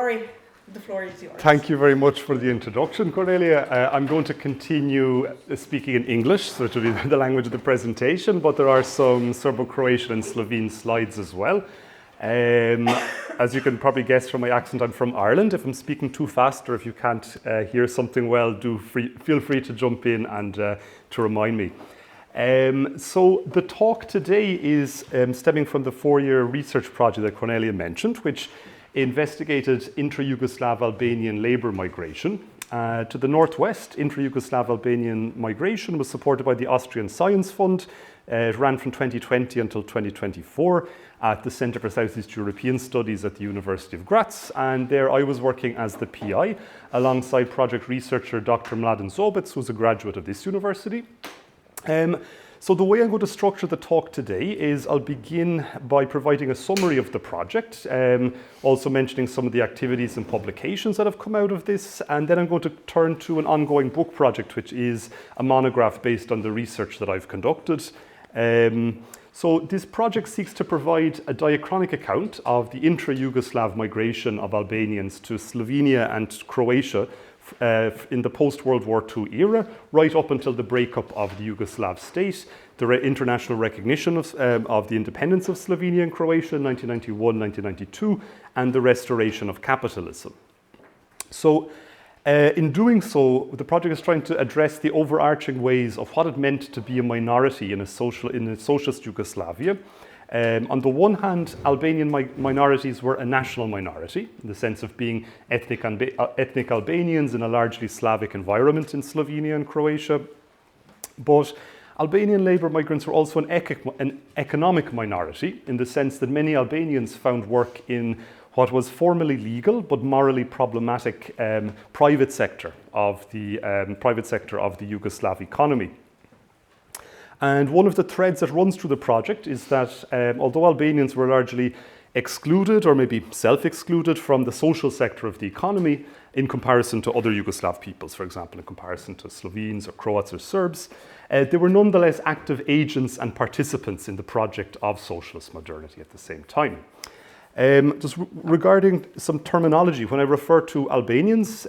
Rory, the floor is yours. Thank you very much for the introduction, Cornelia. I'm going to continue speaking in English, so it will be the language of the presentation, but there are some Serbo-Croatian and Slovene slides as well. As you can probably guess from my accent, I'm from Ireland. If I'm speaking too fast or if you can't hear something well, feel free to jump in and to remind me. So the talk today is stemming from the 4-year research project that Cornelia mentioned, which investigated intra-Yugoslav Albanian labour migration. To the northwest, intra-Yugoslav Albanian migration was supported by the Austrian Science Fund. It ran from 2020 until 2024 at the Centre for Southeast European Studies at the University of Graz, and there I was working as the PI alongside project researcher Dr. Mladen Zobec, who's a graduate of this university. So the way I'm going to structure the talk today is I'll begin by providing a summary of the project, also mentioning some of the activities and publications that have come out of this, and then I'm going to turn to an ongoing book project, which is a monograph based on the research that I've conducted. So this project seeks to provide a diachronic account of the intra-Yugoslav migration of Albanians to Slovenia and Croatia in the post-World War II era, right up until the breakup of the Yugoslav state, the international recognition of the independence of Slovenia and Croatia in 1991-1992, and the restoration of capitalism. So in doing so, the project is trying to address the overarching ways of what it meant to be a minority in a socialist Yugoslavia. On the one hand, Albanian minorities were a national minority, in the sense of being ethnic Albanians in a largely Slavic environment in Slovenia and Croatia. But Albanian labour migrants were also an economic minority, in the sense that many Albanians found work in what was formally legal but morally problematic private sector of the Yugoslav economy. And one of the threads that runs through the project is that although Albanians were largely excluded or maybe self-excluded from the social sector of the economy in comparison to other Yugoslav peoples, for example, in comparison to Slovenes or Croats or Serbs, they were nonetheless active agents and participants in the project of socialist modernity at the same time. Just regarding some terminology, when I refer to Albanians,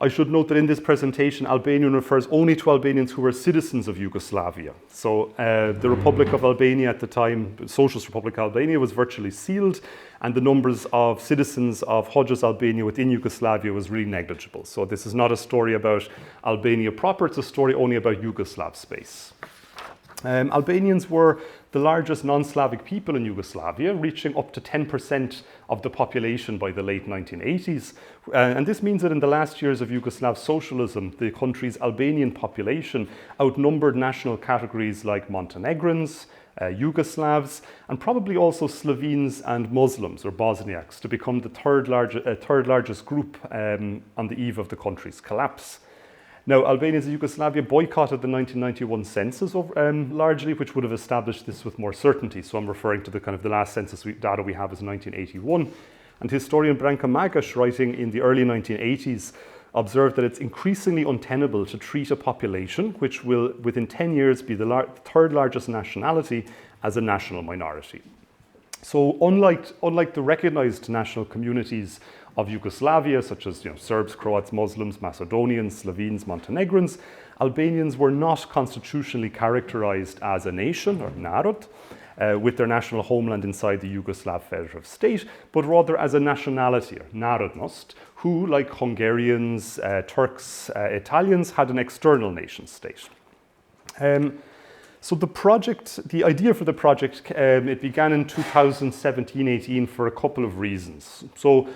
I should note that in this presentation, Albanian refers only to Albanians who were citizens of Yugoslavia. So the Republic of Albania at the time, the Socialist Republic of Albania, was virtually sealed, and the numbers of citizens of Hodja's Albania within Yugoslavia was really negligible. So this is not a story about Albania proper, it's a story only about Yugoslav space. Albanians were the largest non-Slavic people in Yugoslavia, reaching up to 10% of the population by the late 1980s. And this means that in the last years of Yugoslav socialism, the country's Albanian population outnumbered national categories like Montenegrins, Yugoslavs, and probably also Slovenes and Muslims or Bosniaks to become the third largest group on the eve of the country's collapse. Now, Albanians in Yugoslavia boycotted the 1991 census largely, which would have established this with more certainty. So I'm referring to the last census data we have is 1981. And historian Branka Magaš, writing in the early 1980s, observed that it's increasingly untenable to treat a population which will, within 10 years, be the third largest nationality as a national minority. So unlike the recognized national communities of Yugoslavia, such as Serbs, Croats, Muslims, Macedonians, Slovenes, Montenegrins, Albanians were not constitutionally characterized as a nation, or narod, with their national homeland inside the Yugoslav Federative State, but rather as a nationality, or narodnost, who, like Hungarians, Turks, Italians, had an external nation state. So the idea for the project, it began in 2017-18 for a couple of reasons. So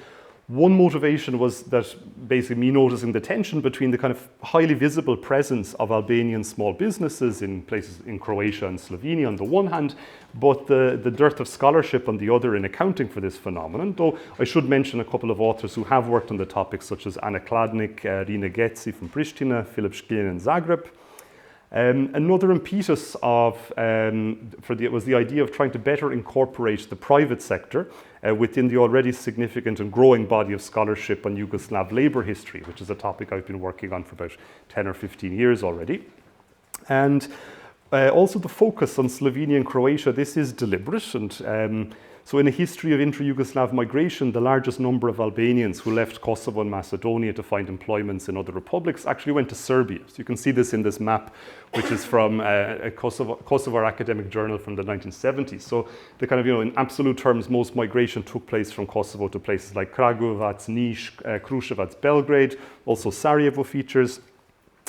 one motivation was that basically me noticing the tension between the kind of highly visible presence of Albanian small businesses in places in Croatia and Slovenia on the one hand, but the dearth of scholarship on the other in accounting for this phenomenon, though I should mention a couple of authors who have worked on the topic, such as Anna Kladnik, Rina Getzi from Pristina, Filip Škilin in Zagreb. Another impetus was the idea of trying to better incorporate the private sector within the already significant and growing body of scholarship on Yugoslav labour history, which is a topic I've been working on for about 10 or 15 years already. And also the focus on Slovenia and Croatia, this is deliberate, and So in a history of intra-Yugoslav migration, the largest number of Albanians who left Kosovo and Macedonia to find employments in other republics actually went to Serbia. So you can see this in this map, which is from a Kosovo academic journal from the 1970s. So the kind of, in absolute terms, most migration took place from Kosovo to places like Kragujevac, Niš, Kruševac, Belgrade, also Sarajevo features.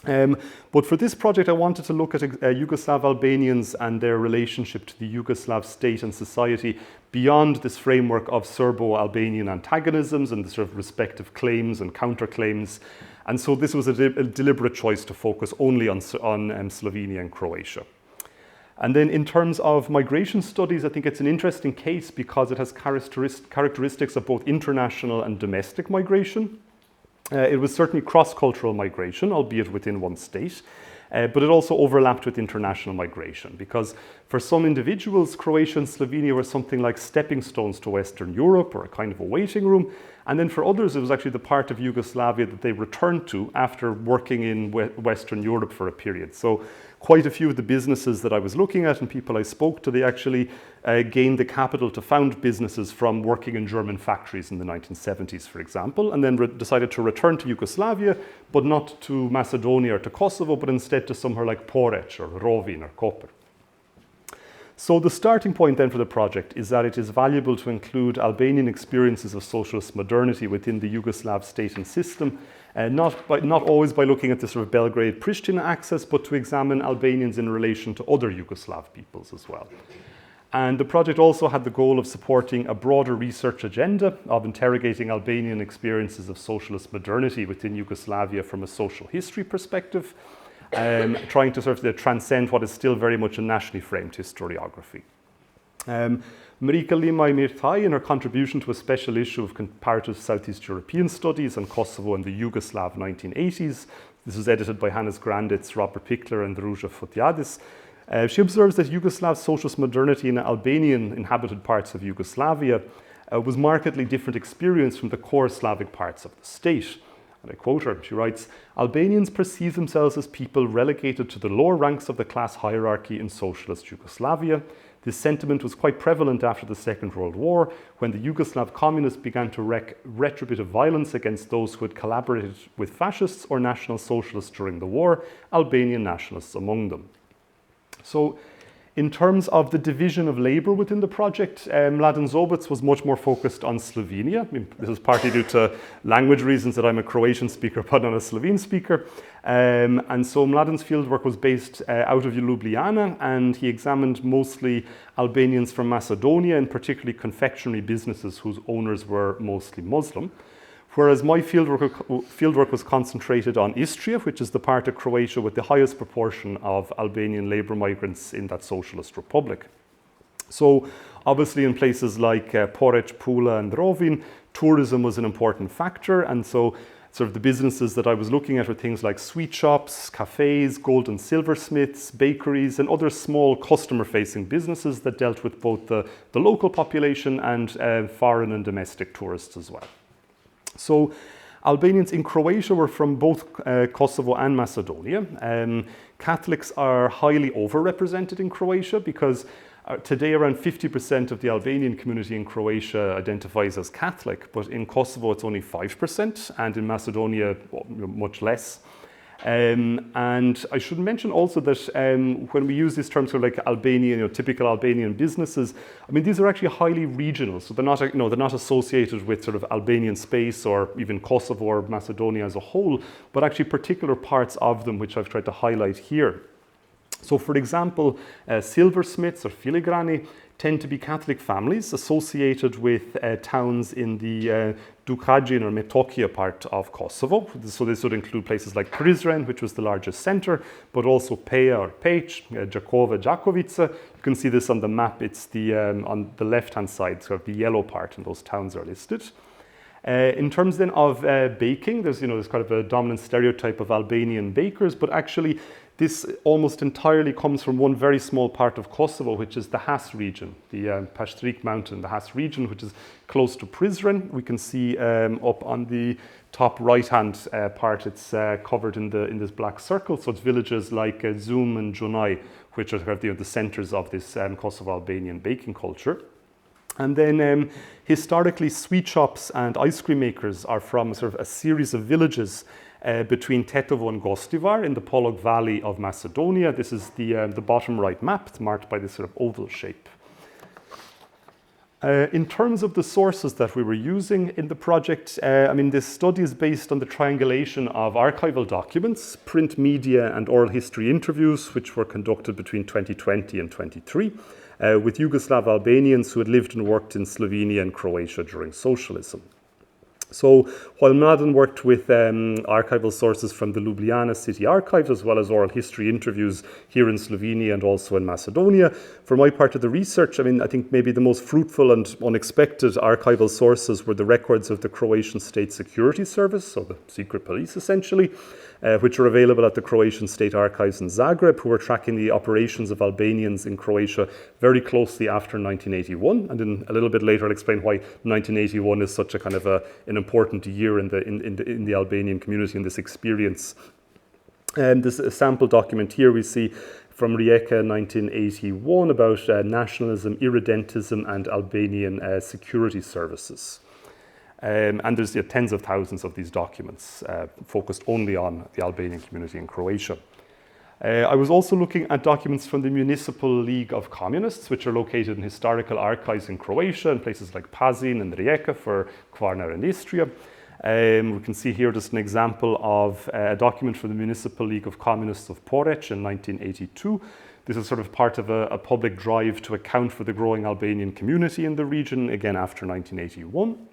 But for this project, I wanted to look at Yugoslav Albanians and their relationship to the Yugoslav state and society beyond this framework of Serbo-Albanian antagonisms and the sort of respective claims and counterclaims. And so this was a deliberate choice to focus only on Slovenia and Croatia. And then in terms of migration studies, I think it's an interesting case because it has characteristics of both international and domestic migration. It was certainly cross-cultural migration, albeit within one state, but it also overlapped with international migration because for some individuals, Croatia and Slovenia were something like stepping stones to Western Europe or a kind of a waiting room. And then for others, it was actually the part of Yugoslavia that they returned to after working in Western Europe for a period. So quite a few of the businesses that I was looking at and people I spoke to, they actually gained the capital to found businesses from working in German factories in the 1970s, for example, and then decided to return to Yugoslavia, but not to Macedonia or to Kosovo, but instead to somewhere like Poreč or Rovinj or Koper. So the starting point then for the project is that it is valuable to include Albanian experiences of socialist modernity within the Yugoslav state and system, not always by looking at the sort of Belgrade-Pristina axis, but to examine Albanians in relation to other Yugoslav peoples as well. And the project also had the goal of supporting a broader research agenda of interrogating Albanian experiences of socialist modernity within Yugoslavia from a social history perspective, trying to sort of transcend what is still very much a nationally framed historiography. Marika Limaj Mirtaj, in her contribution to a special issue of Comparative Southeast European Studies on Kosovo and the Yugoslav 1980s, this was edited by Hannes Granditz, Robert Pickler and Ruža Fotiadis, she observes that Yugoslav socialist modernity in Albanian inhabited parts of Yugoslavia was markedly different experience from the core Slavic parts of the state. And I quote her, she writes, "Albanians perceive themselves as people relegated to the lower ranks of the class hierarchy in socialist Yugoslavia. This sentiment was quite prevalent after the Second World War, when the Yugoslav communists began to wreak retributive violence against those who had collaborated with fascists or national socialists during the war, Albanian nationalists among them." So, in terms of the division of labour within the project, Mladen Zobec was much more focused on Slovenia. I mean, this is partly due to language reasons that I'm a Croatian speaker but not a Slovene speaker. And so Mladen's fieldwork was based out of Ljubljana, and he examined mostly Albanians from Macedonia, and particularly confectionery businesses whose owners were mostly Muslim. Whereas my fieldwork was concentrated on Istria, which is the part of Croatia with the highest proportion of Albanian labour migrants in that socialist republic. So obviously in places like Poreč, Pula and Rovinj, tourism was an important factor, and so sort of the businesses that I was looking at were things like sweet shops, cafes, gold and silversmiths, bakeries and other small customer-facing businesses that dealt with both the local population and foreign and domestic tourists as well. So Albanians in Croatia were from both Kosovo and Macedonia. Catholics are highly overrepresented in Croatia because today around 50% of the Albanian community in Croatia identifies as Catholic, but in Kosovo it's only 5% and in Macedonia much less. And I should mention also that when we use these terms for like Albanian, typical Albanian businesses, I mean, these are actually highly regional. So they're not, they're not associated with sort of Albanian space or even Kosovo or Macedonia as a whole, but actually particular parts of them, which I've tried to highlight here. So for example, silversmiths or filigrani tend to be Catholic families associated with towns in the Dukagjin or Metohija part of Kosovo. So this would include places like Prizren, which was the largest center, but also Peja or Peć, Đakovo, Đakovica. You can see this on the map. It's the on the left-hand side, sort of the yellow part, and those towns are listed. In terms then of baking, there's kind of a dominant stereotype of Albanian bakers, but actually this almost entirely comes from one very small part of Kosovo, which is the Has region, the Pastrik mountain, the Has region, which is close to Prizren. We can see up on the top right-hand part, it's covered in this black circle. So it's villages like Zum and Jonaj, which are the centers of this Kosovo Albanian baking culture. And then historically, sweet shops and ice cream makers are from sort of a series of villages between Tetovo and Gostivar in the Polog Valley of Macedonia. This is the bottom right map. It's marked by this sort of oval shape. In terms of the sources that we were using in the project, this study is based on the triangulation of archival documents, print media and oral history interviews, which were conducted between 2020 and 23, with Yugoslav Albanians who had lived and worked in Slovenia and Croatia during socialism. So while Mladen worked with archival sources from the Ljubljana city archives, as well as oral history interviews here in Slovenia and also in Macedonia, for my part of the research, I think maybe the most fruitful and unexpected archival sources were the records of the Croatian State Security Service, so the secret police essentially, which are available at the Croatian State Archives in Zagreb, who were tracking the operations of Albanians in Croatia very closely after 1981. And then a little bit later, I'll explain why 1981 is such a kind of an important year in the Albanian community in this experience. This sample document here we see from Rijeka 1981 about nationalism, irredentism, and Albanian security services. And there's tens of thousands of these documents focused only on the Albanian community in Croatia. I was also looking at documents from the Municipal League of Communists, which are located in historical archives in Croatia in places like Pazin and Rijeka for Kvarner and Istria. We can see here just an example of a document from the Municipal League of Communists of Porec in 1982. This is sort of part of a public drive to account for the growing Albanian community in the region, again after 1981.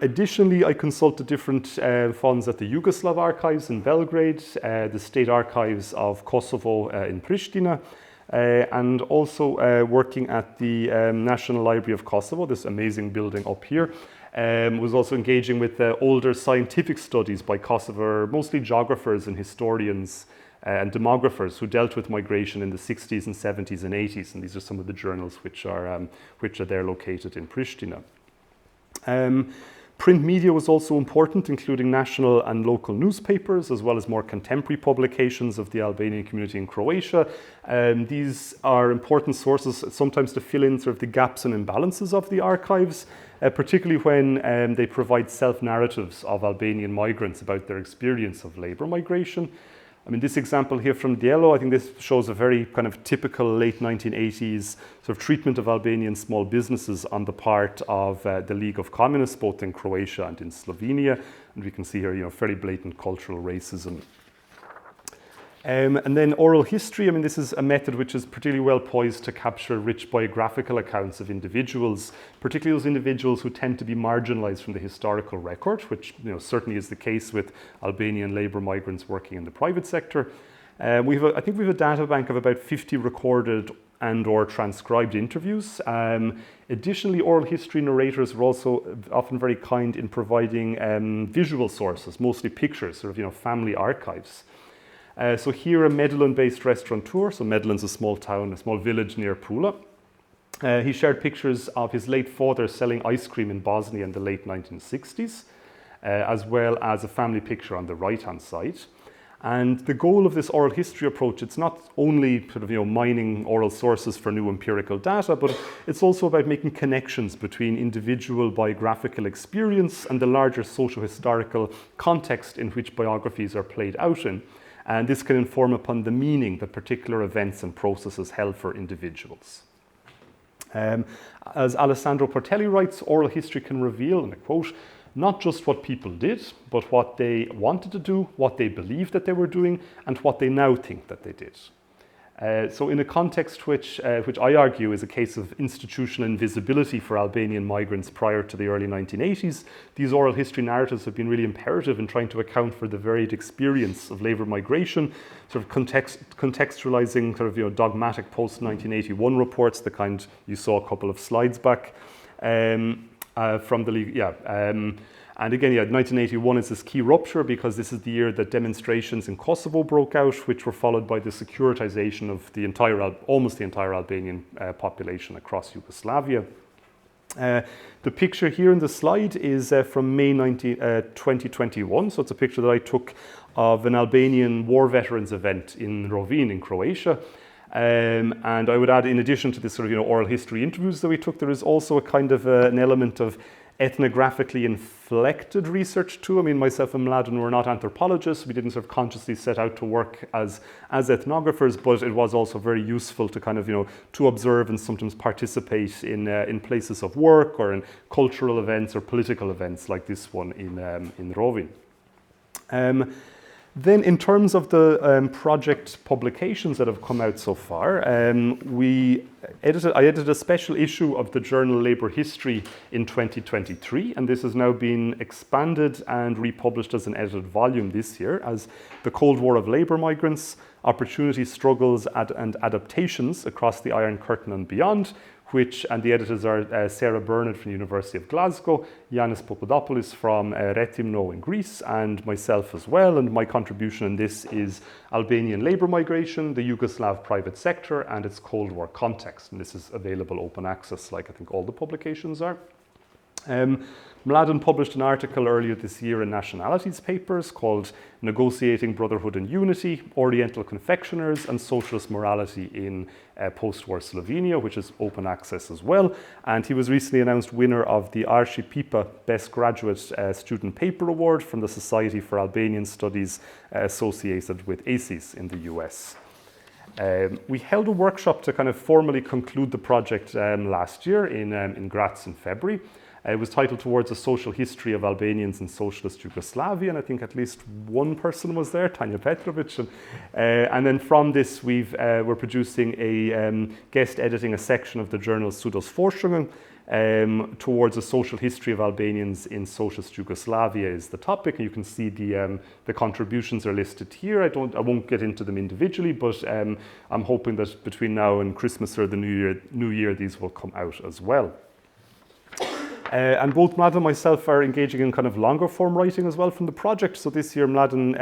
Additionally, I consulted different funds at the Yugoslav archives in Belgrade, the state archives of Kosovo in Pristina, and also working at the National Library of Kosovo, this amazing building up here. Was also engaging with older scientific studies by Kosovar, mostly geographers and historians and demographers who dealt with migration in the 60s and 70s and 80s. And these are some of the journals which are there located in Pristina. Print media was also important, including national and local newspapers, as well as more contemporary publications of the Albanian community in Croatia. These are important sources sometimes to fill in sort of the gaps and imbalances of the archives, particularly when they provide self-narratives of Albanian migrants about their experience of labour migration. This example here from Dielo, I think this shows a very kind of typical late 1980s sort of treatment of Albanian small businesses on the part of the League of Communists, both in Croatia and in Slovenia. And we can see here, fairly blatant cultural racism. And then oral history, this is a method which is particularly well poised to capture rich biographical accounts of individuals, particularly those individuals who tend to be marginalized from the historical record, which certainly is the case with Albanian labour migrants working in the private sector. I think we have a data bank of about 50 recorded and or transcribed interviews. Additionally, oral history narrators were also often very kind in providing visual sources, mostly pictures, sort of family archives. So here a Medellin-based restaurateur, so Medellин's a small town, a small village near Pula. He shared pictures of his late father selling ice cream in Bosnia in the late 1960s, as well as a family picture on the right-hand side. And the goal of this oral history approach, it's not only sort of mining oral sources for new empirical data, but it's also about making connections between individual biographical experience and the larger socio-historical context in which biographies are played out in. And this can inform upon the meaning that particular events and processes held for individuals. As Alessandro Portelli writes, oral history can reveal, and I quote, not just what people did, but what they wanted to do, what they believed that they were doing, and what they now think that they did. So in a context which I argue is a case of institutional invisibility for Albanian migrants prior to the early 1980s, these oral history narratives have been really imperative in trying to account for the varied experience of labour migration, sort of contextualizing sort of dogmatic post-1981 reports, the kind you saw a couple of slides back from the League. And again, 1981 is this key rupture because this is the year that demonstrations in Kosovo broke out, which were followed by the securitization of almost the entire Albanian population across Yugoslavia. The picture here in the slide is from May 2021, so it's a picture that I took of an Albanian war veterans event in Rovinj in Croatia. And I would add, in addition to this sort of oral history interviews that we took, there is also a kind of an element of ethnographically inflected research too. I mean, myself and Mladen were not anthropologists. We didn't sort of consciously set out to work as ethnographers, but it was also very useful to kind of, to observe and sometimes participate in places of work or in cultural events or political events like this one in Rovi. Then in terms of the project publications that have come out so far, I edited a special issue of the journal Labour History in 2023, and this has now been expanded and republished as an edited volume this year as The Cold War of Labour Migrants, Opportunities, Struggles and Adaptations Across the Iron Curtain and Beyond, and the editors are Sarah Bernard from the University of Glasgow, Yanis Papadopoulos from Retimno in Greece, and myself as well. And my contribution in this is Albanian labour migration, the Yugoslav private sector, and its Cold War context. And this is available open access, like I think all the publications are. Mladen published an article earlier this year in Nationalities Papers called Negotiating Brotherhood and Unity, Oriental Confectioners and Socialist Morality in Post-War Slovenia, which is open access as well. And he was recently announced winner of the Arši Pipa Best Graduate Student Paper Award from the Society for Albanian Studies associated with ACES in the US. We held a workshop to kind of formally conclude the project last year in Graz in February. It was titled Towards a Social History of Albanians in Socialist Yugoslavia, and I think at least one person was there, Tanja Petrovic. And then from this, we're producing guest editing a section of the journal Sudos Towards a Social History of Albanians in Socialist Yugoslavia is the topic, and you can see the contributions are listed here. I won't get into them individually, but I'm hoping that between now and Christmas or the New Year, these will come out as well. And both Mladen and myself are engaging in kind of longer form writing as well from the project. So this year Mladen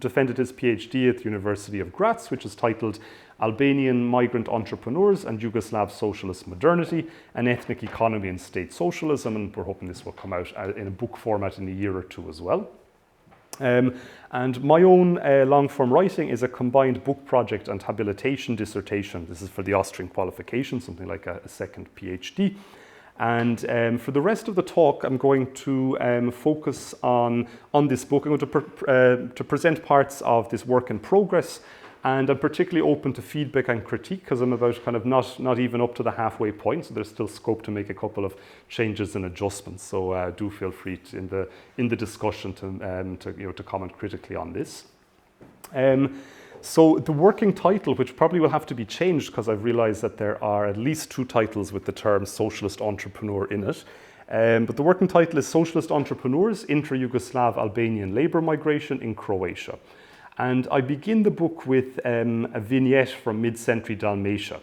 defended his PhD at the University of Graz, which is titled Albanian Migrant Entrepreneurs and Yugoslav Socialist Modernity, an Ethnic Economy and State Socialism. And we're hoping this will come out in a book format in a year or two as well. And my own long-form writing is a combined book project and habilitation dissertation. This is for the Austrian qualification, something like a second PhD. And for the rest of the talk, I'm going to focus on this book. I'm going to present parts of this work in progress, and I'm particularly open to feedback and critique because I'm about kind of not even up to the halfway point, so there's still scope to make a couple of changes and adjustments. So do feel free in the discussion to comment critically on this. So the working title, which probably will have to be changed because I've realized that there are at least 2 titles with the term socialist entrepreneur in it. But the working title is Socialist Entrepreneurs, Inter-Yugoslav Albanian Labour Migration in Croatia. And I begin the book with a vignette from mid-century Dalmatia.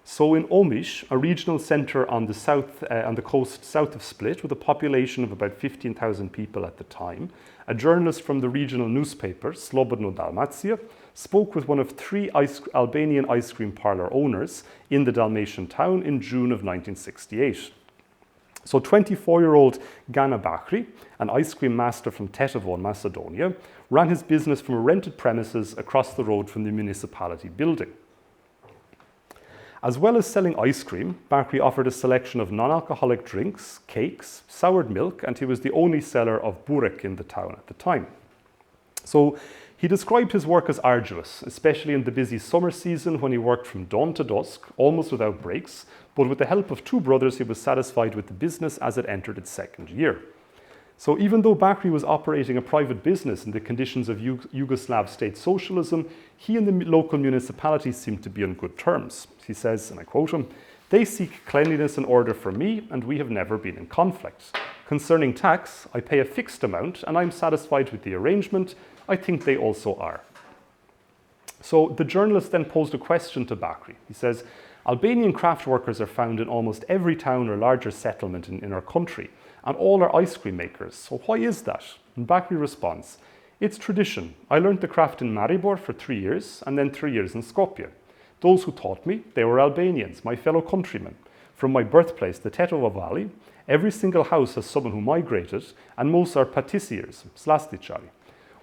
So in Omiš, a regional centre on the coast south of Split, with a population of about 15,000 people at the time, a journalist from the regional newspaper, Slobodno Dalmacija, spoke with one of 3 Albanian ice cream parlour owners in the Dalmatian town in June of 1968. So 24-year-old Gana Bahri, an ice cream master from Tetovo in Macedonia, ran his business from a rented premises across the road from the municipality building. As well as selling ice cream, Bahri offered a selection of non-alcoholic drinks, cakes, soured milk, and he was the only seller of burek in the town at the time. So he described his work as arduous, especially in the busy summer season when he worked from dawn to dusk, almost without breaks, but with the help of 2 brothers, he was satisfied with the business as it entered its 2nd year. So even though Bahri was operating a private business in the conditions of Yugoslav state socialism, he and the local municipalities seemed to be on good terms. He says, and I quote him, "They seek cleanliness and order from me, and we have never been in conflict. Concerning tax, I pay a fixed amount, and I'm satisfied with the arrangement. I think they also are." So the journalist then posed a question to Bahri. He says, "Albanian craft workers are found in almost every town or larger settlement in our country, and all are ice cream makers. So why is that?" And Bahri responds, "It's tradition. I learned the craft in Maribor for 3 years, and then 3 years in Skopje. Those who taught me, they were Albanians, my fellow countrymen. From my birthplace, the Tetovo Valley, every single house has someone who migrated, and most are patissiers, slastičari.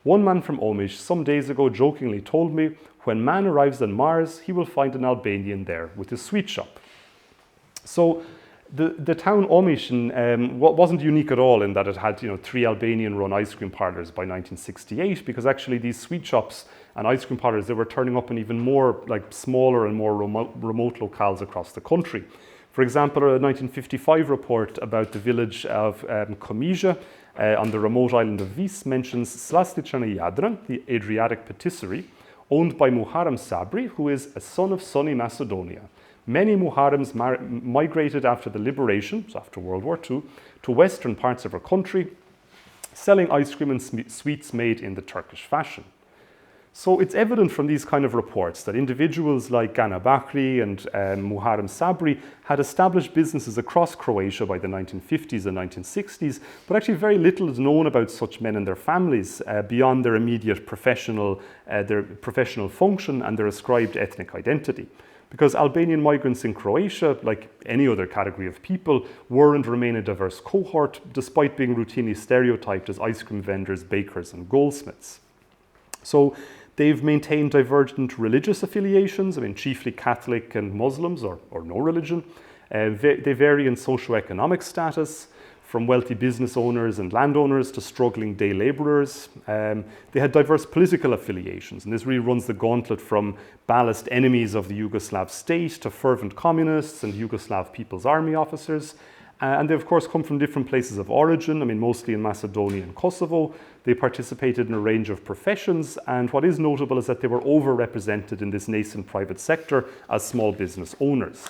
One man from Omish some days ago jokingly told me, when man arrives on Mars, he will find an Albanian there with his sweet shop. So the town Omish wasn't unique at all in that it had 3 Albanian-run ice cream parlours by 1968, because actually these sweet shops and ice cream parlours, they were turning up in even more like smaller and more remote locales across the country. For example, a 1955 report about the village of Komija on the remote island of Vis mentions Slastičani Jadran, the Adriatic patisserie, owned by Muharrem Sabri, who is a son of sunny Macedonia. Many Muharrems migrated after the liberation, so after World War II, to western parts of our country, selling ice cream and sweets made in the Turkish fashion. So it's evident from these kind of reports that individuals like Gana Bakri and Muharrem Sabri had established businesses across Croatia by the 1950s and 1960s, but actually very little is known about such men and their families beyond their immediate professional function and their ascribed ethnic identity. Because Albanian migrants in Croatia, like any other category of people, were and remain a diverse cohort, despite being routinely stereotyped as ice cream vendors, bakers, and goldsmiths. So they've maintained divergent religious affiliations, chiefly Catholic and Muslims, or no religion. They vary in socioeconomic status, from wealthy business owners and landowners to struggling day labourers. They had diverse political affiliations, and this really runs the gauntlet from ballast enemies of the Yugoslav state to fervent communists and Yugoslav People's Army officers. And they, of course, come from different places of origin, mostly in Macedonia and Kosovo. They participated in a range of professions, and what is notable is that they were overrepresented in this nascent private sector as small business owners.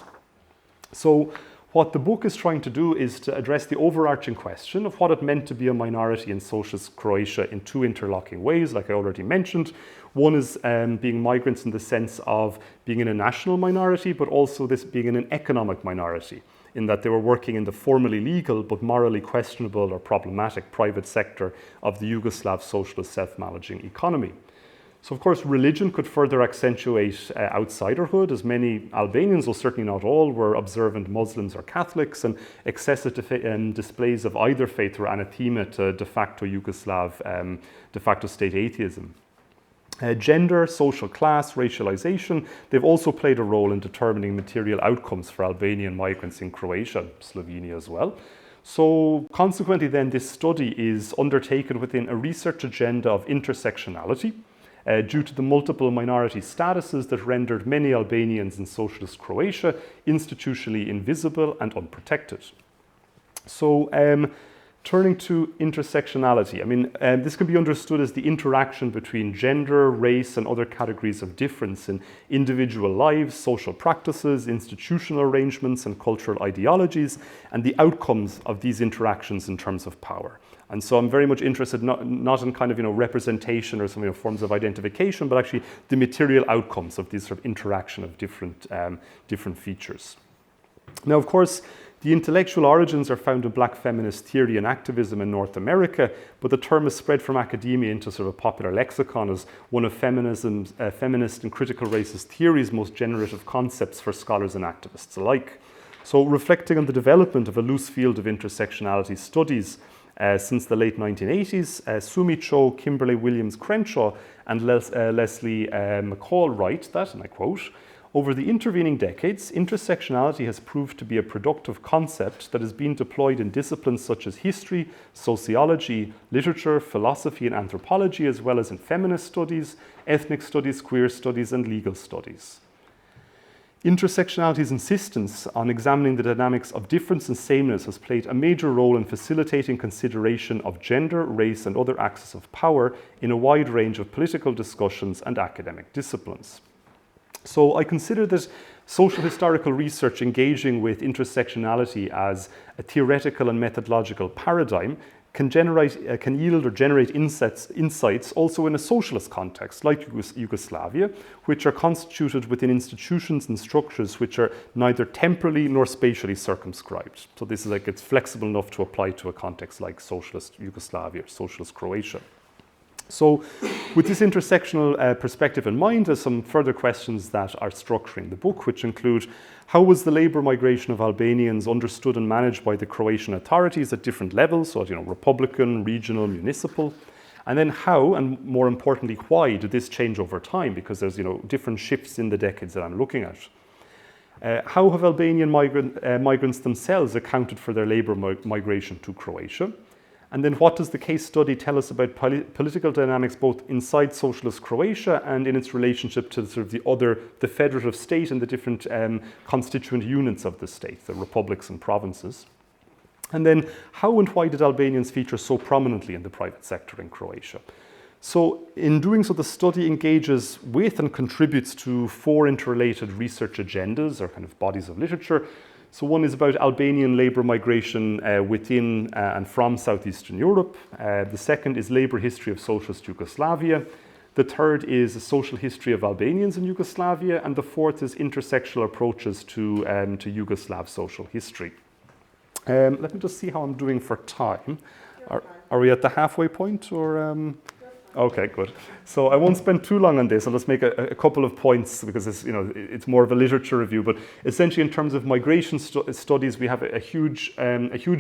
So what the book is trying to do is to address the overarching question of what it meant to be a minority in socialist Croatia in 2 interlocking ways, like I already mentioned. One is being migrants in the sense of being in a national minority, but also this being in an economic minority, in that they were working in the formally legal but morally questionable or problematic private sector of the Yugoslav socialist self-managing economy. So, of course, religion could further accentuate outsiderhood, as many Albanians, though certainly not all, were observant Muslims or Catholics, and excessive displays of either faith were anathema to de facto Yugoslav, de facto state atheism. Gender, social class, racialization, they've also played a role in determining material outcomes for Albanian migrants in Croatia, Slovenia as well. So consequently then, this study is undertaken within a research agenda of intersectionality, due to the multiple minority statuses that rendered many Albanians in socialist Croatia institutionally invisible and unprotected. So turning to intersectionality, this can be understood as the interaction between gender, race, and other categories of difference in individual lives, social practices, institutional arrangements, and cultural ideologies, and the outcomes of these interactions in terms of power. And so I'm very much interested not in kind of representation or some forms of identification, but actually the material outcomes of this sort of interaction of different features. Now, of course, the intellectual origins are found in Black feminist theory and activism in North America, but the term has spread from academia into sort of popular lexicon as one of feminism's feminist and critical racist theory's most generative concepts for scholars and activists alike. So, reflecting on the development of a loose field of intersectionality studies since the late 1980s, Sumi Cho, Kimberly Williams Crenshaw, and Leslie McCall write that, and I quote, "Over the intervening decades, intersectionality has proved to be a productive concept that has been deployed in disciplines such as history, sociology, literature, philosophy, and anthropology, as well as in feminist studies, ethnic studies, queer studies, and legal studies. Intersectionality's insistence on examining the dynamics of difference and sameness has played a major role in facilitating consideration of gender, race, and other axes of power in a wide range of political discussions and academic disciplines." So I consider that social historical research engaging with intersectionality as a theoretical and methodological paradigm can yield or generate insights also in a socialist context like Yugoslavia, which are constituted within institutions and structures which are neither temporally nor spatially circumscribed. So this is it's flexible enough to apply to a context like socialist Yugoslavia or socialist Croatia. So with this intersectional perspective in mind, there's some further questions that are structuring the book, which include: how was the labour migration of Albanians understood and managed by the Croatian authorities at different levels, so Republican, regional, municipal? And then how, and more importantly, why did this change over time? Because there's different shifts in the decades that I'm looking at. How have Albanian migrants themselves accounted for their labour migration to Croatia? And then what does the case study tell us about political dynamics both inside socialist Croatia and in its relationship to sort of the federative state and the different constituent units of the state, the republics and provinces? And then how and why did Albanians feature so prominently in the private sector in Croatia? So in doing so, the study engages with and contributes to 4 interrelated research agendas or kind of bodies of literature. So one is about Albanian labour migration within and from Southeastern Europe. The second is labour history of socialist Yugoslavia. The third is a social history of Albanians in Yugoslavia. And the fourth is intersectional approaches to Yugoslav social history. Let me just see how I'm doing for time. Are we at the halfway point or? Okay, good. So I won't spend too long on this. I'll just make a couple of points because it's more of a literature review. But essentially, in terms of migration studies, we have a huge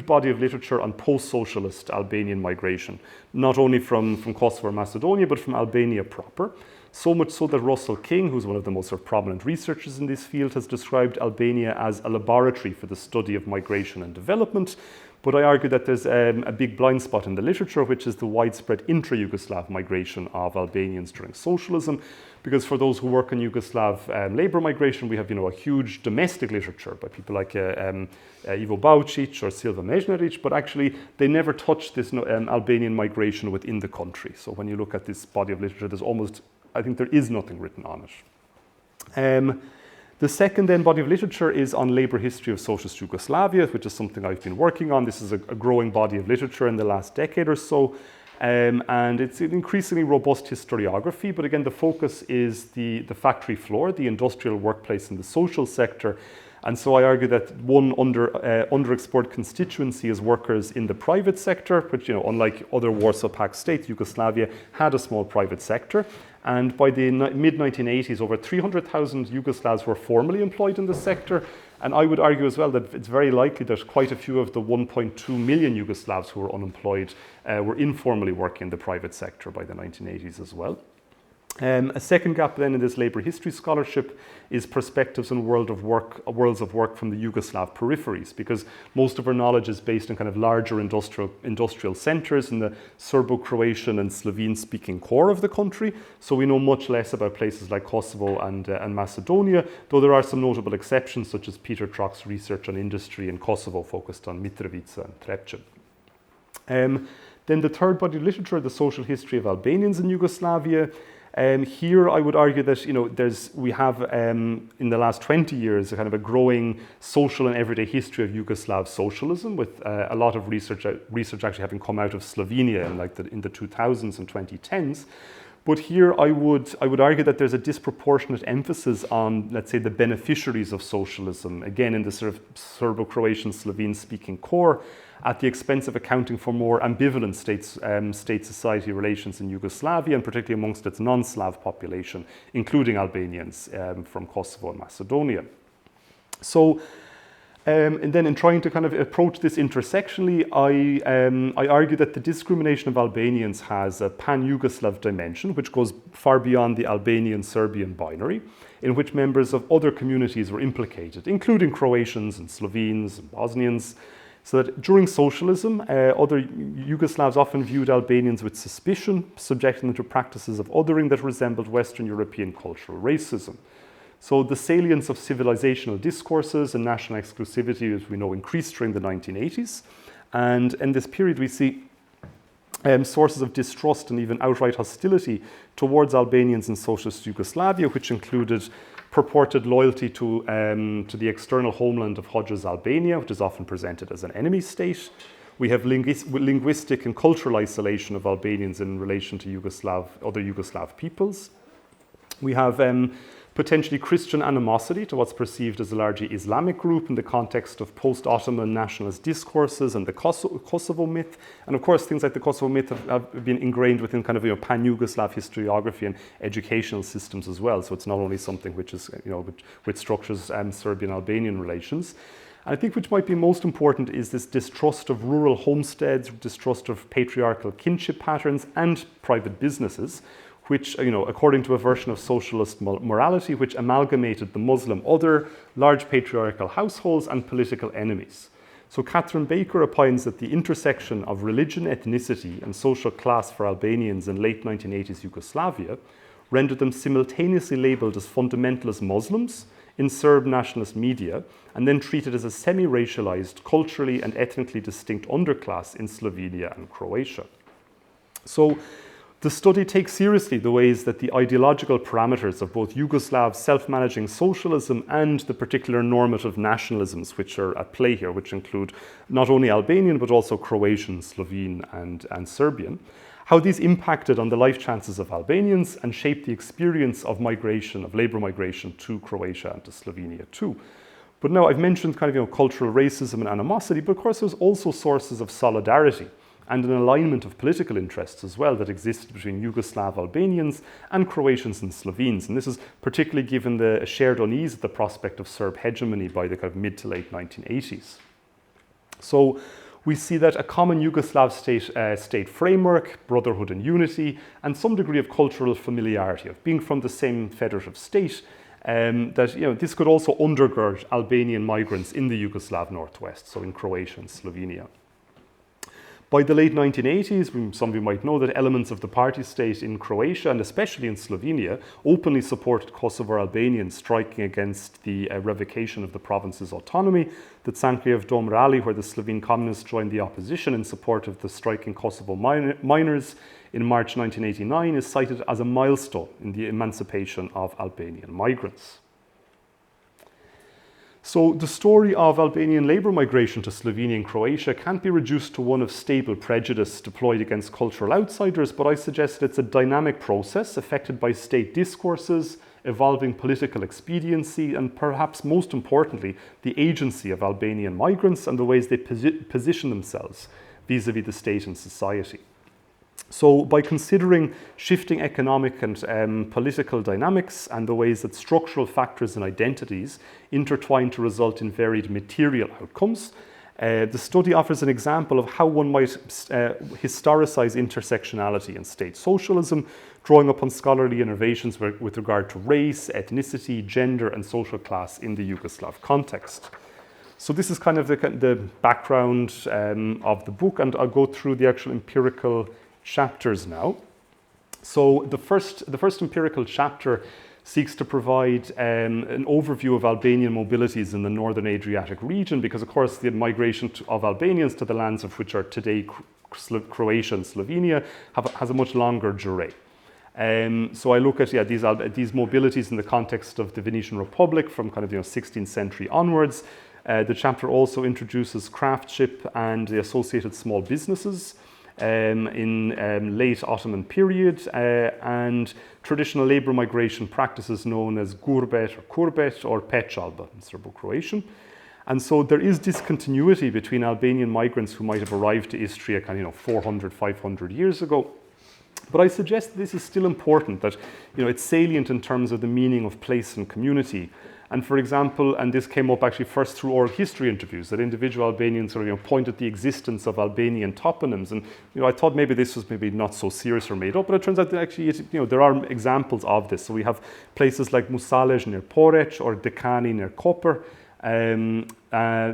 body of literature on post-socialist Albanian migration, not only from Kosovo and Macedonia, but from Albania proper. So much so that Russell King, who's one of the most sort of prominent researchers in this field, has described Albania as a laboratory for the study of migration and development. But I argue that there's a big blind spot in the literature, which is the widespread intra-Yugoslav migration of Albanians during socialism. Because for those who work on Yugoslav labour migration, we have a huge domestic literature by people like Ivo Baučić or Silva Mežnarić, but actually they never touch this Albanian migration within the country. So when you look at this body of literature, I think there is nothing written on it. The second then body of literature is on labour history of socialist Yugoslavia, which is something I've been working on. This is a growing body of literature in the last decade or so. And it's an increasingly robust historiography, but again, the focus is the factory floor, the industrial workplace and the social sector. And so I argue that one underexplored constituency is workers in the private sector, which, unlike other Warsaw Pact states, Yugoslavia had a small private sector. And by the mid-1980s, over 300,000 Yugoslavs were formally employed in the sector. And I would argue as well that it's very likely that quite a few of the 1.2 million Yugoslavs who were unemployed were informally working in the private sector by the 1980s as well. A second gap then in this labour history scholarship is perspectives on worlds of work from the Yugoslav peripheries, because most of our knowledge is based on kind of larger industrial centres in the Serbo-Croatian and Slovene-speaking core of the country. So we know much less about places like Kosovo and Macedonia, though there are some notable exceptions, such as Peter Trock's research on industry in Kosovo focused on Mitrovica and Trepča. Then the third body of literature, the social history of Albanians in Yugoslavia. Here I would argue that we have in the last 20 years a kind of a growing social and everyday history of Yugoslav socialism, with a lot of research actually having come out of Slovenia in the 2000s and 2010s. But here I would argue that there's a disproportionate emphasis on, let's say, the beneficiaries of socialism, again in the sort of Serbo-Croatian Slovene-speaking core, at the expense of accounting for more ambivalent state-society relations in Yugoslavia, and particularly amongst its non-Slav population, including Albanians from Kosovo and Macedonia. So, and then in trying to kind of approach this intersectionally, I argue that the discrimination of Albanians has a pan-Yugoslav dimension, which goes far beyond the Albanian-Serbian binary, in which members of other communities were implicated, including Croatians and Slovenes and Bosnians. So that during socialism, other Yugoslavs often viewed Albanians with suspicion, subjecting them to practices of othering that resembled Western European cultural racism. So the salience of civilizational discourses and national exclusivity, as we know, increased during the 1980s. And in this period, we see sources of distrust and even outright hostility towards Albanians in socialist Yugoslavia, which included purported loyalty to the external homeland of Hodja's Albania, which is often presented as an enemy state. We have linguistic and cultural isolation of Albanians in relation to other Yugoslav peoples. We have potentially Christian animosity to what's perceived as a largely Islamic group in the context of post-Ottoman nationalist discourses and the Kosovo myth. And of course, things like the Kosovo myth have been ingrained within kind of pan-Yugoslav historiography and educational systems as well. So it's not only something which is which structures Serbian-Albanian relations. And I think which might be most important is this distrust of rural homesteads, distrust of patriarchal kinship patterns and private businesses, which, according to a version of socialist morality, which amalgamated the Muslim other, large patriarchal households and political enemies. So Catherine Baker opines that the intersection of religion, ethnicity and social class for Albanians in late 1980s Yugoslavia rendered them simultaneously labelled as fundamentalist Muslims in Serb nationalist media and then treated as a semi-racialized, culturally and ethnically distinct underclass in Slovenia and Croatia. So the study takes seriously the ways that the ideological parameters of both Yugoslav self-managing socialism and the particular normative nationalisms which are at play here, which include not only Albanian but also Croatian, Slovene and Serbian, how these impacted on the life chances of Albanians and shaped the experience of migration, of labour migration to Croatia and to Slovenia too. But now I've mentioned kind of cultural racism and animosity, but of course there's also sources of solidarity and an alignment of political interests as well that existed between Yugoslav Albanians and Croatians and Slovenes. And this is particularly given the shared unease at the prospect of Serb hegemony by the kind of mid to late 1980s. So we see that a common Yugoslav state framework, brotherhood and unity, and some degree of cultural familiarity, of being from the same federative state, that this could also undergird Albanian migrants in the Yugoslav northwest, so in Croatia and Slovenia. By the late 1980s, some of you might know that elements of the party state in Croatia and especially in Slovenia openly supported Kosovo Albanians striking against the revocation of the province's autonomy. The Cankrijev Dom rally, where the Slovene communists joined the opposition in support of the striking Kosovo miners in March 1989, is cited as a milestone in the emancipation of Albanian migrants. So the story of Albanian labour migration to Slovenia and Croatia can't be reduced to one of stable prejudice deployed against cultural outsiders, but I suggest it's a dynamic process affected by state discourses, evolving political expediency, and perhaps most importantly, the agency of Albanian migrants and the ways they position themselves vis-à-vis the state and society. So by considering shifting economic and political dynamics and the ways that structural factors and identities intertwine to result in varied material outcomes, the study offers an example of how one might historicize intersectionality in state socialism, drawing upon scholarly innovations with regard to race, ethnicity, gender and social class in the Yugoslav context. So this is kind of the background of the book, and I'll go through the actual empirical chapters now. So the first empirical chapter seeks to provide an overview of Albanian mobilities in the northern Adriatic region, because of course the migration of Albanians to the lands of which are today Croatia and Slovenia has a much longer durée. So I look at these mobilities in the context of the Venetian Republic from kind of 16th century onwards. The chapter also introduces craftsmanship and the associated small businesses in late Ottoman period and traditional labour migration practices known as gurbet or kurbet or pečalba in Serbo-Croatian. And so there is discontinuity between Albanian migrants who might have arrived to Istria 400, 500 years ago. But I suggest this is still important, that it's salient in terms of the meaning of place and community. And for example, and this came up actually first through oral history interviews, that individual Albanians point at the existence of Albanian toponyms. And I thought maybe this was maybe not so serious or made up, but it turns out that actually there are examples of this. So we have places like Musalej near Porec or Dekani near Koper.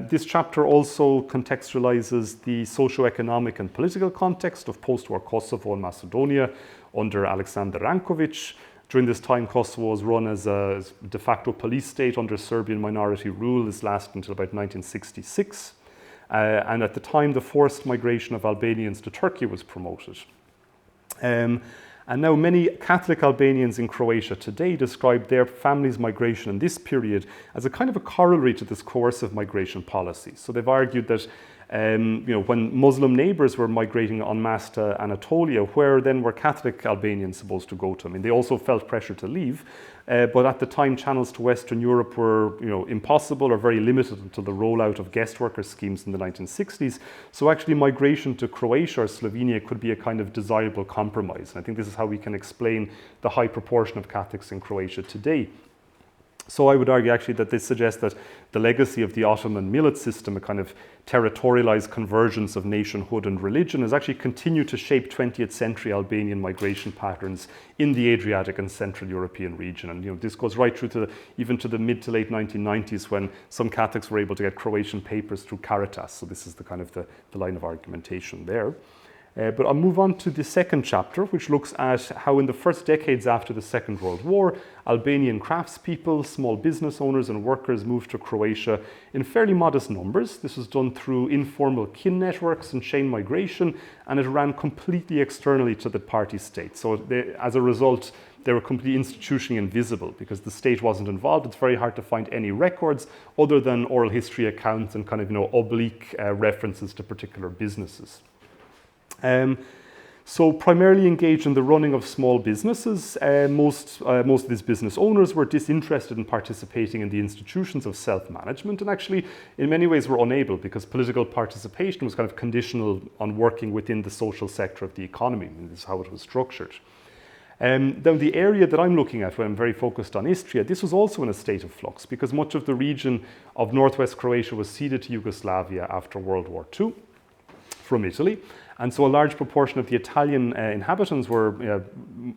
This chapter also contextualizes the socio-economic and political context of post-war Kosovo and Macedonia under Aleksandar Rankovic. During this time, Kosovo was run as a de facto police state under Serbian minority rule. This lasted until about 1966. And at the time, the forced migration of Albanians to Turkey was promoted. And now many Catholic Albanians in Croatia today describe their family's migration in this period as a kind of a corollary to this coercive migration policy. So they've argued that when Muslim neighbours were migrating en masse to Anatolia, where then were Catholic Albanians supposed to go to? I mean, they also felt pressure to leave, but at the time channels to Western Europe were impossible or very limited until the rollout of guest worker schemes in the 1960s. So actually migration to Croatia or Slovenia could be a kind of desirable compromise. And I think this is how we can explain the high proportion of Catholics in Croatia today. So I would argue actually that this suggests that the legacy of the Ottoman millet system, a kind of territorialized convergence of nationhood and religion, has actually continued to shape 20th century Albanian migration patterns in the Adriatic and Central European region. And this goes right through to even to the mid to late 1990s, when some Catholics were able to get Croatian papers through Caritas. So this is the kind of the line of argumentation there. But I'll move on to the second chapter, which looks at how in the first decades after the Second World War, Albanian craftspeople, small business owners and workers moved to Croatia in fairly modest numbers. This was done through informal kin networks and chain migration, and it ran completely externally to the party state. So as a result, they were completely institutionally invisible because the state wasn't involved. It's very hard to find any records other than oral history accounts and kind of oblique references to particular businesses. So primarily engaged in the running of small businesses, most of these business owners were disinterested in participating in the institutions of self-management, and actually in many ways were unable because political participation was kind of conditional on working within the social sector of the economy, and this is how it was structured. Then the area that I'm looking at when I'm very focused on Istria, this was also in a state of flux because much of the region of northwest Croatia was ceded to Yugoslavia after World War II from Italy. And so a large proportion of the Italian inhabitants were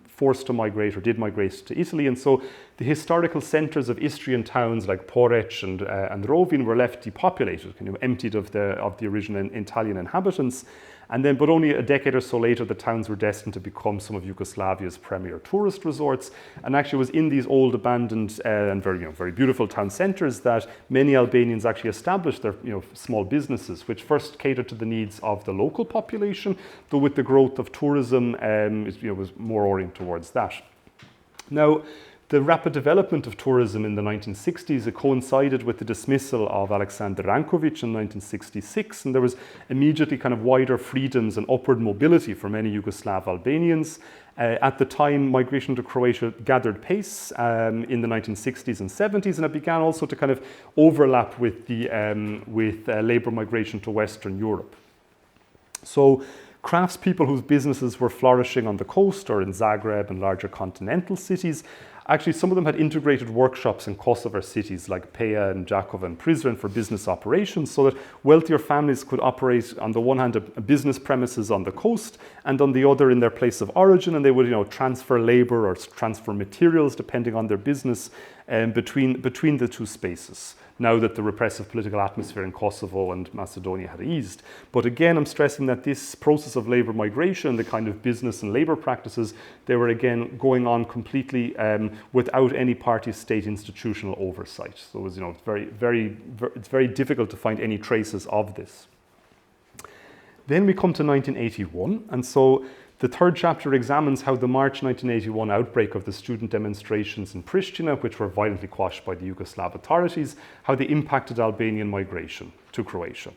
forced to migrate or did migrate to Italy. And so the historical centres of Istrian towns like Porec and Rovin were left depopulated, emptied of the original Italian inhabitants. And then, but only a decade or so later, the towns were destined to become some of Yugoslavia's premier tourist resorts. And actually, it was in these old, abandoned and very beautiful town centres that many Albanians actually established their small businesses, which first catered to the needs of the local population, but with the growth of tourism, it was more oriented towards that. Now, the rapid development of tourism in the 1960s, it coincided with the dismissal of Aleksandar Rankovic in 1966, and there was immediately kind of wider freedoms and upward mobility for many Yugoslav Albanians. At the time, migration to Croatia gathered pace in the 1960s and 70s, and it began also to kind of overlap with the labour migration to Western Europe. So craftspeople whose businesses were flourishing on the coast or in Zagreb and larger continental cities, actually, some of them had integrated workshops in Kosovo cities like Peja and Jakova and Prizren for business operations, so that wealthier families could operate, on the one hand, a business premises on the coast, and on the other, in their place of origin, and they would, transfer labor or transfer materials, depending on their business, between the two spaces, now that the repressive political atmosphere in Kosovo and Macedonia had eased. But again, I'm stressing that this process of labour migration, the kind of business and labour practices, they were again going on completely without any party-state institutional oversight. So it was, it's very difficult to find any traces of this. Then we come to 1981, and so the third chapter examines how the March 1981 outbreak of the student demonstrations in Pristina, which were violently quashed by the Yugoslav authorities, how they impacted Albanian migration to Croatia.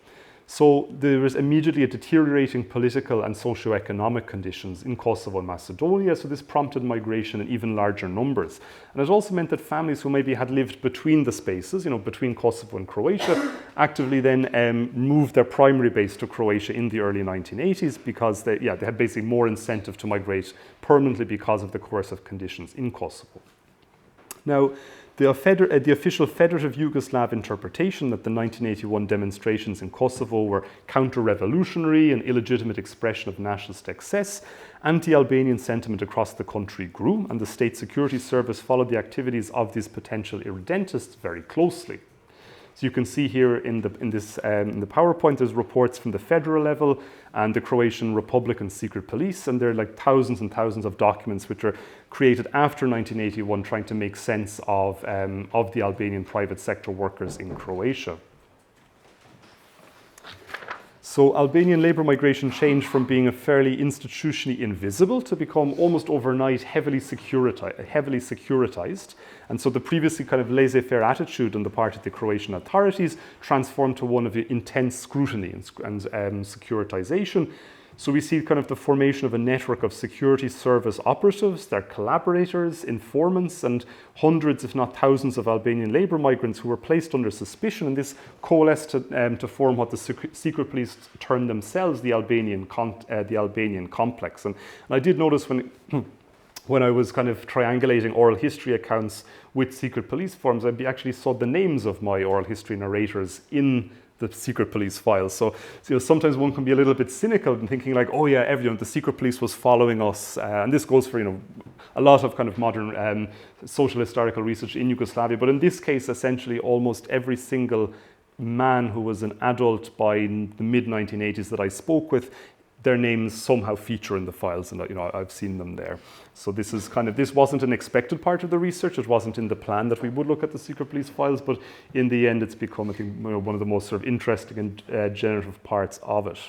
So there was immediately a deteriorating political and socio-economic conditions in Kosovo and Macedonia, so this prompted migration in even larger numbers. And it also meant that families who maybe had lived between the spaces, between Kosovo and Croatia, actively then moved their primary base to Croatia in the early 1980s because they had basically more incentive to migrate permanently because of the coercive conditions in Kosovo. Now, the official Federative Yugoslav interpretation that the 1981 demonstrations in Kosovo were counter-revolutionary and illegitimate expression of nationalist excess, anti-Albanian sentiment across the country grew, and the State Security Service followed the activities of these potential irredentists very closely. So you can see here in the PowerPoint, there's reports from the federal level and the Croatian Republican Secret Police, and there are like thousands and thousands of documents which are created after 1981 trying to make sense of the Albanian private sector workers in Croatia. So Albanian labour migration changed from being a fairly institutionally invisible to become almost overnight heavily securitized. And so the previously kind of laissez-faire attitude on the part of the Croatian authorities transformed to one of intense scrutiny and securitization. So we see kind of the formation of a network of security service operatives, their collaborators, informants, and hundreds, if not thousands, of Albanian labour migrants who were placed under suspicion, and this coalesced to form what the secret police termed themselves the Albanian complex. And I did notice when when I was kind of triangulating oral history accounts with secret police forms, I actually saw the names of my oral history narrators in the secret police files. So sometimes one can be a little bit cynical in thinking like, oh yeah, the secret police was following us. And this goes for, a lot of kind of modern social historical research in Yugoslavia. But in this case, essentially almost every single man who was an adult by the mid-1980s that I spoke with, their names somehow feature in the files, and I've seen them there. So this wasn't an expected part of the research. It wasn't in the plan that we would look at the secret police files, but in the end, it's become, I think, one of the most sort of interesting and generative parts of it.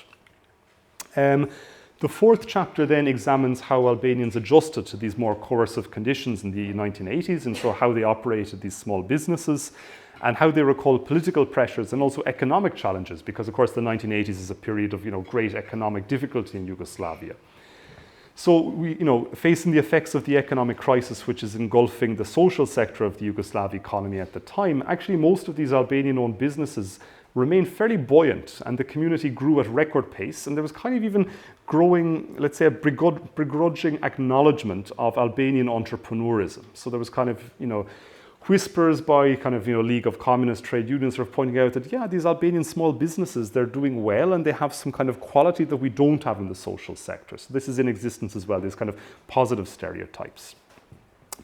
The fourth chapter then examines how Albanians adjusted to these more coercive conditions in the 1980s, and so how they operated these small businesses, and how they recall political pressures and also economic challenges, because of course the 1980s is a period of great economic difficulty in Yugoslavia. So we, facing the effects of the economic crisis, which is engulfing the social sector of the Yugoslav economy at the time, actually most of these Albanian-owned businesses remained fairly buoyant, and the community grew at record pace, and there was kind of even growing, let's say, a begrudging acknowledgement of Albanian entrepreneurism. So there was kind of, whispers by kind of, League of Communist Trade Unions sort of pointing out that, yeah, these Albanian small businesses, they're doing well and they have some kind of quality that we don't have in the social sector. So this is in existence as well, these kind of positive stereotypes.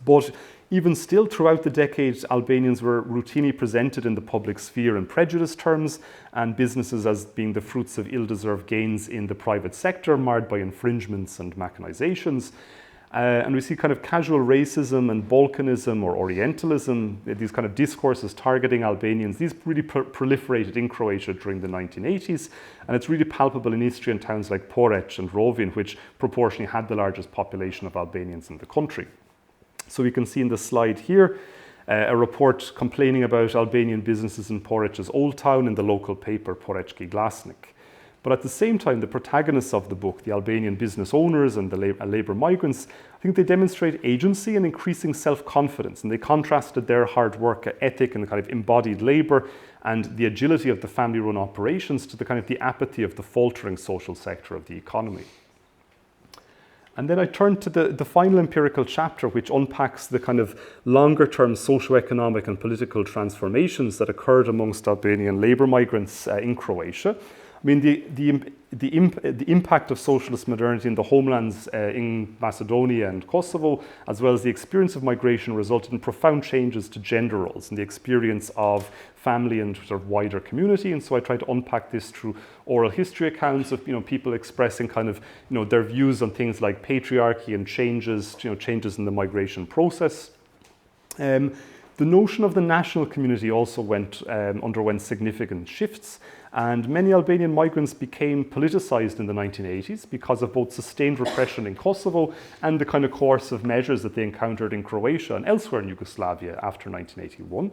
But even still, throughout the decades, Albanians were routinely presented in the public sphere in prejudice terms, and businesses as being the fruits of ill-deserved gains in the private sector, marred by infringements and machinations. And we see kind of casual racism and Balkanism or Orientalism, these kind of discourses targeting Albanians. These really proliferated in Croatia during the 1980s, and it's really palpable in Istrian towns like Poreč and Rovinj, which proportionally had the largest population of Albanians in the country. So we can see in the slide here a report complaining about Albanian businesses in Poreč's Old Town in the local paper Porečki Glasnik. But at the same time, the protagonists of the book, the Albanian business owners and the labour migrants, I think they demonstrate agency and increasing self-confidence, and they contrasted their hard work ethic and the kind of embodied labour and the agility of the family-run operations to the kind of the apathy of the faltering social sector of the economy. And then I turn to the final empirical chapter, which unpacks the kind of longer-term socio-economic and political transformations that occurred amongst Albanian labour migrants in Croatia. I mean, the impact of socialist modernity in the homelands in Macedonia and Kosovo, as well as the experience of migration, resulted in profound changes to gender roles and the experience of family and sort of wider community. And so I try to unpack this through oral history accounts of people expressing kind of their views on things like patriarchy and changes in the migration process. The notion of the national community also underwent significant shifts, and many Albanian migrants became politicized in the 1980s because of both sustained repression in Kosovo and the kind of coercive measures that they encountered in Croatia and elsewhere in Yugoslavia after 1981.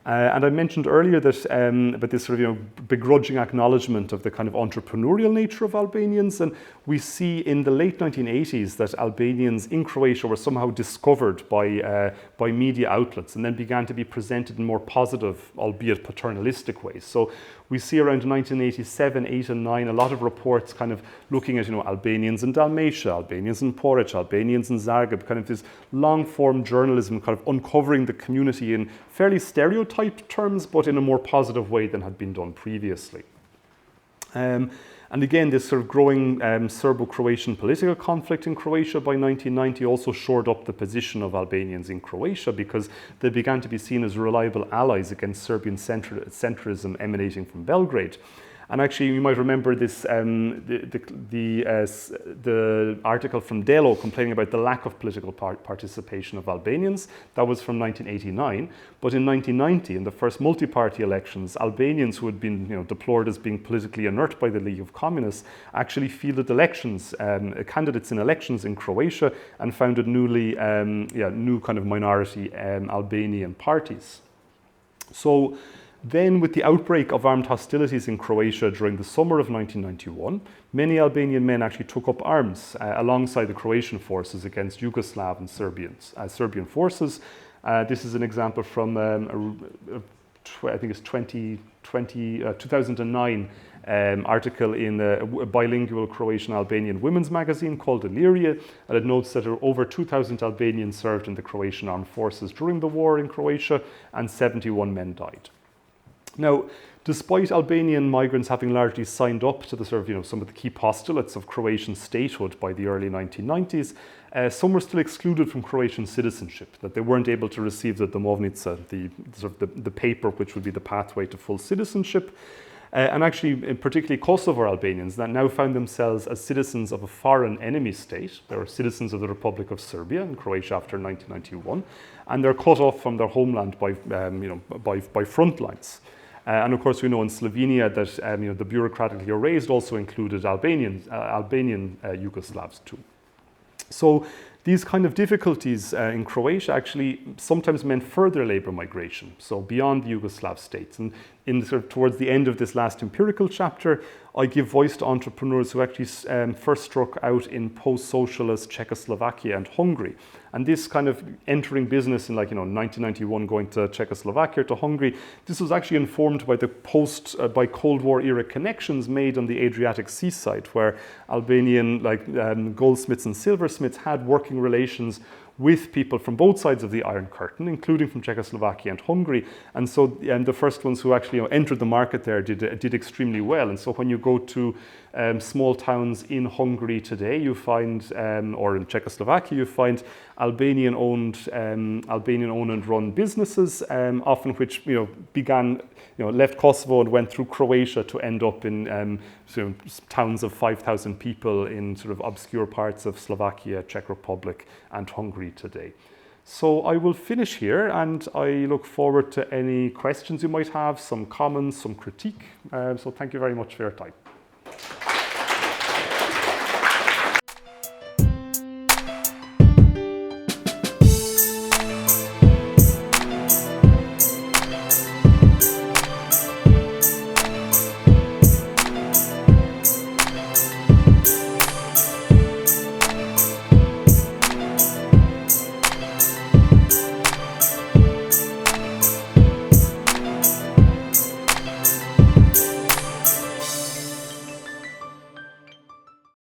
And I mentioned earlier that about this sort of begrudging acknowledgement of the kind of entrepreneurial nature of Albanians, and we see in the late 1980s that Albanians in Croatia were somehow discovered by media outlets and then began to be presented in more positive, albeit paternalistic ways. So we see around 1987, 8 and 9, a lot of reports kind of looking at Albanians in Dalmatia, Albanians in Poreč, Albanians in Zagreb, kind of this long-form journalism kind of uncovering the community in fairly stereotyped terms, but in a more positive way than had been done previously. And again, this sort of growing Serbo-Croatian political conflict in Croatia by 1990 also shored up the position of Albanians in Croatia, because they began to be seen as reliable allies against Serbian centrism emanating from Belgrade. And actually, you might remember this the article from Delo complaining about the lack of political participation of Albanians. That was from 1989. But in 1990, in the first multi-party elections, Albanians who had been deplored as being politically inert by the League of Communists actually fielded candidates in elections in Croatia and founded new kind of minority Albanian parties. So then, with the outbreak of armed hostilities in Croatia during the summer of 1991, many Albanian men actually took up arms alongside the Croatian forces against Yugoslav and Serbian forces. This is an example from, I think it's 2009 article in a bilingual Croatian-Albanian women's magazine called Illyria, and it notes that over 2,000 Albanians served in the Croatian armed forces during the war in Croatia, and 71 men died. Now, despite Albanian migrants having largely signed up to the sort of, some of the key postulates of Croatian statehood by the early 1990s, some were still excluded from Croatian citizenship, that they weren't able to receive the domovnica, the paper which would be the pathway to full citizenship. And actually, particularly Kosovo Albanians that now found themselves as citizens of a foreign enemy state. They were citizens of the Republic of Serbia in Croatia after 1991, and they're cut off from their homeland by front lines. And of course, we know in Slovenia that the bureaucratically erased also included Albanian Yugoslavs too. So these kind of difficulties in Croatia actually sometimes meant further labour migration, so beyond the Yugoslav states. And towards the end of this last empirical chapter, I give voice to entrepreneurs who actually first struck out in post-socialist Czechoslovakia and Hungary. And this kind of entering business in 1991, going to Czechoslovakia to Hungary, this was actually informed by the by Cold War era connections made on the Adriatic seaside, where Albanian goldsmiths and silversmiths had working relations with people from both sides of the Iron Curtain, including from Czechoslovakia and Hungary. And so the first ones who actually entered the market there did extremely well. And so when you go to small towns in Hungary today, you find, or in Czechoslovakia, you find Albanian-owned and run businesses, often which began, left Kosovo and went through Croatia to end up in towns of 5,000 people in sort of obscure parts of Slovakia, Czech Republic, and Hungary today. So I will finish here, and I look forward to any questions you might have, some comments, some critique. So thank you very much for your time.